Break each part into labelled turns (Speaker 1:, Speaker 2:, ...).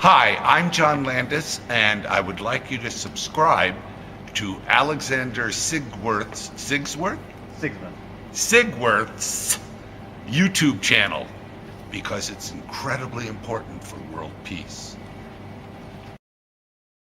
Speaker 1: Hi, I'm John Landis, and I would like you to subscribe to Alexander
Speaker 2: Sigmund.
Speaker 1: Sigworth's YouTube channel because it's incredibly important for world peace.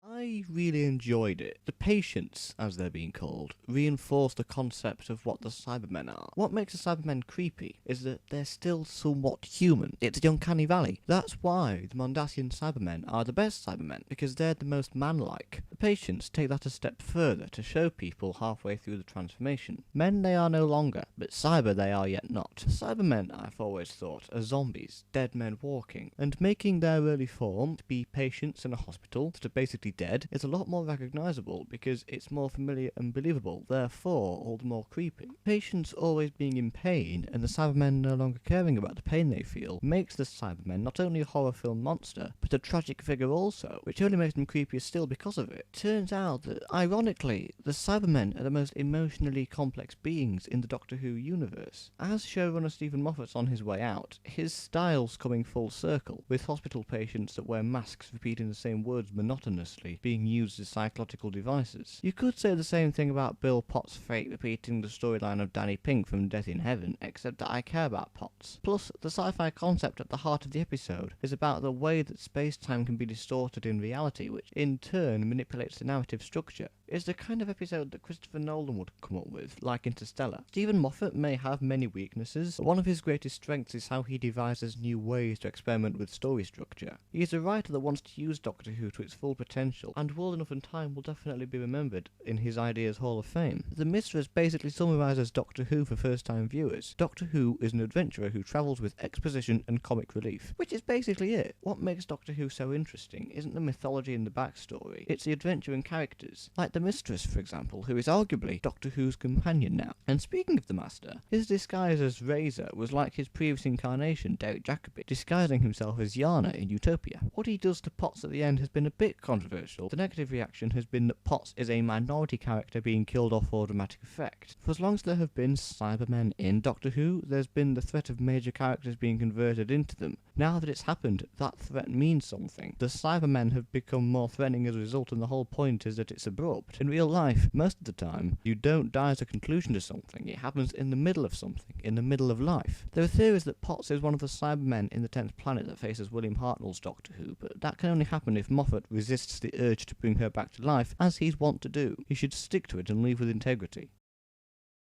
Speaker 3: I really enjoyed it. The patients, as they're being called, reinforce the concept of what the Cybermen are. What makes the Cybermen creepy is that they're still somewhat human. It's the uncanny valley. That's why the Mondasian Cybermen are the best Cybermen, because they're the most man-like. The patients take that a step further to show people halfway through the transformation. Men they are no longer, but cyber they are yet not. Cybermen, I've always thought, are zombies, dead men walking, and making their early form to be patients in a hospital that are basically dead is a lot more recognisable because it's more familiar and believable, therefore all the more creepy. Patients always being in pain and the Cybermen no longer caring about the pain they feel makes the Cybermen not only a horror film monster, but a tragic figure also, which only makes them creepier still because of it. Turns out that, ironically, the Cybermen are the most emotionally complex beings in the Doctor Who universe. As showrunner Stephen Moffat's on his way out, his style's coming full circle, with hospital patients that wear masks repeating the same words monotonously being used as psychological devices. You could say the same thing about Bill Potts' fate repeating the storyline of Danny Pink from Death in Heaven, except that I care about Potts. Plus, the sci-fi concept at the heart of the episode is about the way that space-time can be distorted in reality, which in turn manipulates the narrative structure. It's the kind of episode that Christopher Nolan would come up with, like Interstellar. Stephen Moffat may have many weaknesses, but one of his greatest strengths is how he devises new ways to experiment with story structure. He is a writer that wants to use Doctor Who to its full potential, and World Enough and Time will definitely be remembered in his ideas Hall of Fame. The Mistress basically summarises Doctor Who for first-time viewers. Doctor Who is an adventurer who travels with exposition and comic relief, which is basically it. What makes Doctor Who so interesting isn't the mythology and the backstory, it's the adventure and characters, like the Mistress, for example, who is arguably Doctor Who's companion now. And speaking of the Master, his disguise as Razor was like his previous incarnation, Derek Jacobi, disguising himself as Yana in Utopia. What he does to Potts at the end has been a bit controversial. The negative reaction has been that Potts is a minority character being killed off for dramatic effect. For as long as there have been Cybermen in Doctor Who, there's been the threat of major characters being converted into them. Now that it's happened, that threat means something. The Cybermen have become more threatening as a result, and the whole point is that it's abrupt. In real life, most of the time, you don't die as a conclusion to something. It happens in the middle of something, in the middle of life. There are theories that Potts is one of the Cybermen in the 10th planet that faces William Hartnell's Doctor Who, but that can only happen if Moffat resists the urge to bring her back to life, as he's wont to do. He should stick to it and leave with integrity.